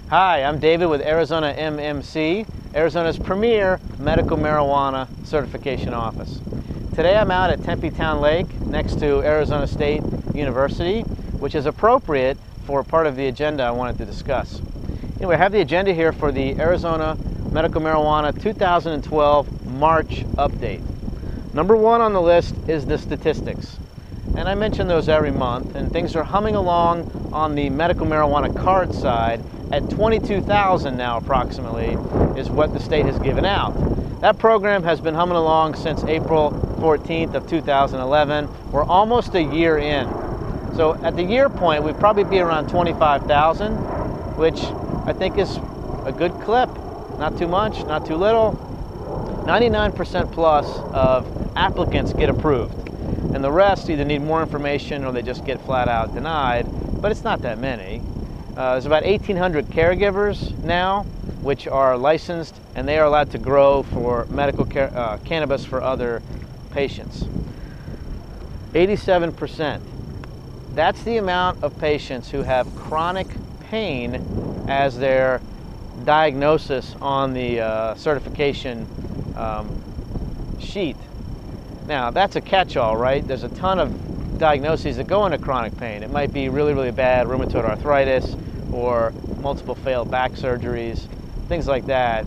Hi, I'm David with Arizona MMC, Arizona's premier medical marijuana certification office. Today I'm out at Tempe Town Lake next to Arizona State University, which is appropriate for part of the agenda I wanted to discuss. Anyway, I have the agenda here for the Arizona Medical Marijuana 2012 March update. Number one on the list is the statistics. And I mention those every month, and things are humming along on the medical marijuana card side at 22,000 now approximately is what the state has given out. That program has been humming along since April 14th of 2011. We're almost a year in. So at the year point, we'd probably be around 25,000, which I think is a good clip. Not too much, not too little. 99% plus of applicants get approved. And the rest either need more information or they just get flat out denied, but it's not that many. There's about 1,800 caregivers now, which are licensed, and they are allowed to grow for medical cannabis for other patients. 87%. That's the amount of patients who have chronic pain as their diagnosis on the certification sheet. Now, that's a catch-all, right? There's a ton of diagnoses that go into chronic pain. It might be really, really bad rheumatoid arthritis or multiple failed back surgeries, things like that.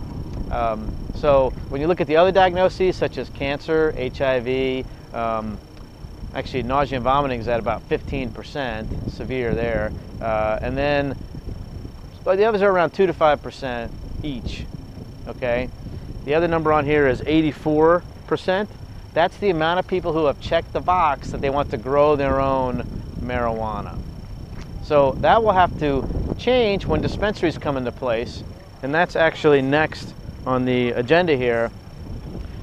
So when you look at the other diagnoses, such as cancer, HIV, actually nausea and vomiting is at about 15%, severe there. And then but the others are around 2 to 5% each, okay? The other number on here is 84%. That's the amount of people who have checked the box that they want to grow their own marijuana. So that will have to change when dispensaries come into place, and that's actually next on the agenda here.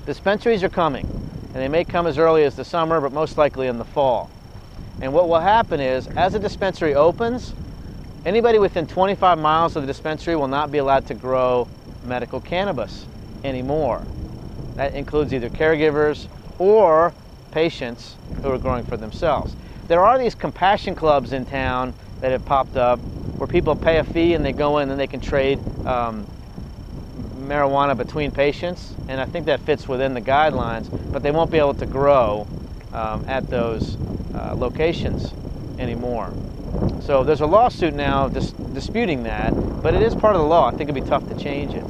Dispensaries are coming, and they may come as early as the summer, but most likely in the fall. And what will happen is, as a dispensary opens, anybody within 25 miles of the dispensary will not be allowed to grow medical cannabis anymore. That includes either caregivers or patients who are growing for themselves. There are these compassion clubs in town that have popped up where people pay a fee and they go in and they can trade marijuana between patients, and I think that fits within the guidelines, but they won't be able to grow at those locations anymore. So there's a lawsuit now disputing that, but it is part of the law. I think it'd be tough to change it.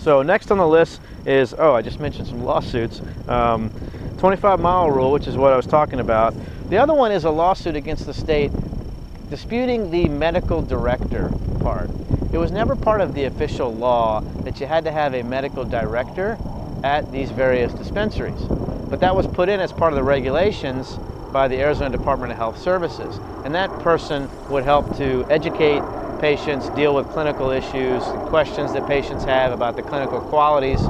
So next on the list is, I just mentioned some lawsuits. 25-mile rule, which is what I was talking about. The other one is a lawsuit against the state disputing the medical director part. It was never part of the official law that you had to have a medical director at these various dispensaries. But that was put in as part of the regulations by the Arizona Department of Health Services. And that person would help to educate patients, deal with clinical issues, questions that patients have about the clinical qualities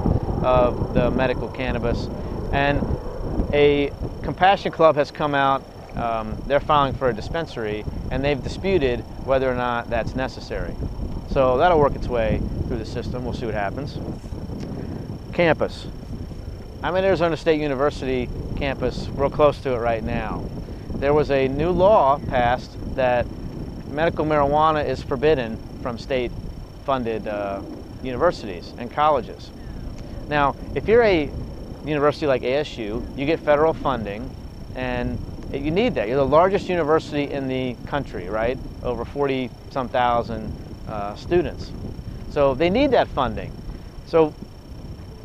of the medical cannabis. And a compassion club has come out, they're filing for a dispensary, and they've disputed whether or not that's necessary. So that'll work its way through the system. We'll see what happens. Campus. I'm at Arizona State University campus, real close to it right now. There was a new law passed that medical marijuana is forbidden from state-funded universities and colleges. Now, if you're a university like ASU, you get federal funding, and you need that. You're the largest university in the country, right? Over 40-some thousand students. So they need that funding. So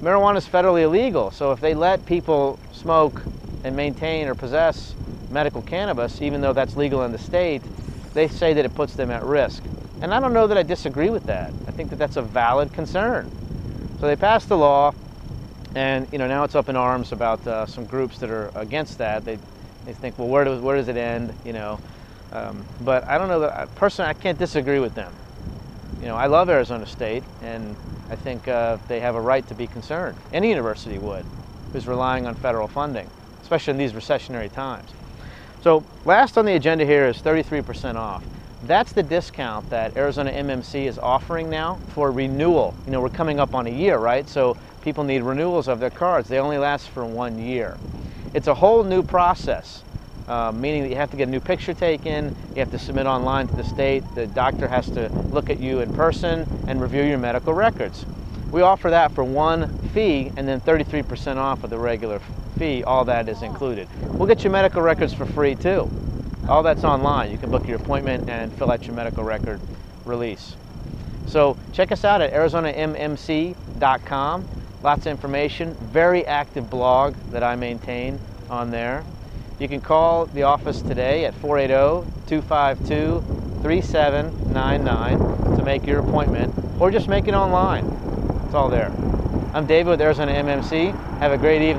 marijuana is federally illegal, so if they let people smoke and maintain or possess medical cannabis, even though that's legal in the state, they say that it puts them at risk. And I don't know that I disagree with that. I think that that's a valid concern. So they passed the law, and now it's up in arms about some groups that are against that. They think, well, where does it end? But I don't know that personally I can't disagree with them. I love Arizona State, and I think they have a right to be concerned. Any university would, who's relying on federal funding, especially in these recessionary times. So last on the agenda here is 33% off. That's the discount that Arizona MMC is offering now for renewal. We're coming up on a year, right? So people need renewals of their cards. They only last for 1 year. It's a whole new process. meaning that you have to get a new picture taken, you have to submit online to the state, the doctor has to look at you in person and review your medical records. We offer that for one fee and then 33% off of the regular fee. All that is included. We'll get your medical records for free too. All that's online. You can book your appointment and fill out your medical record release. So check us out at ArizonaMMC.com. Lots of information, very active blog that I maintain on there. You can call the office today at 480-252-3799 to make your appointment, or just make it online. It's all there. I'm David with Arizona MMC. Have a great evening.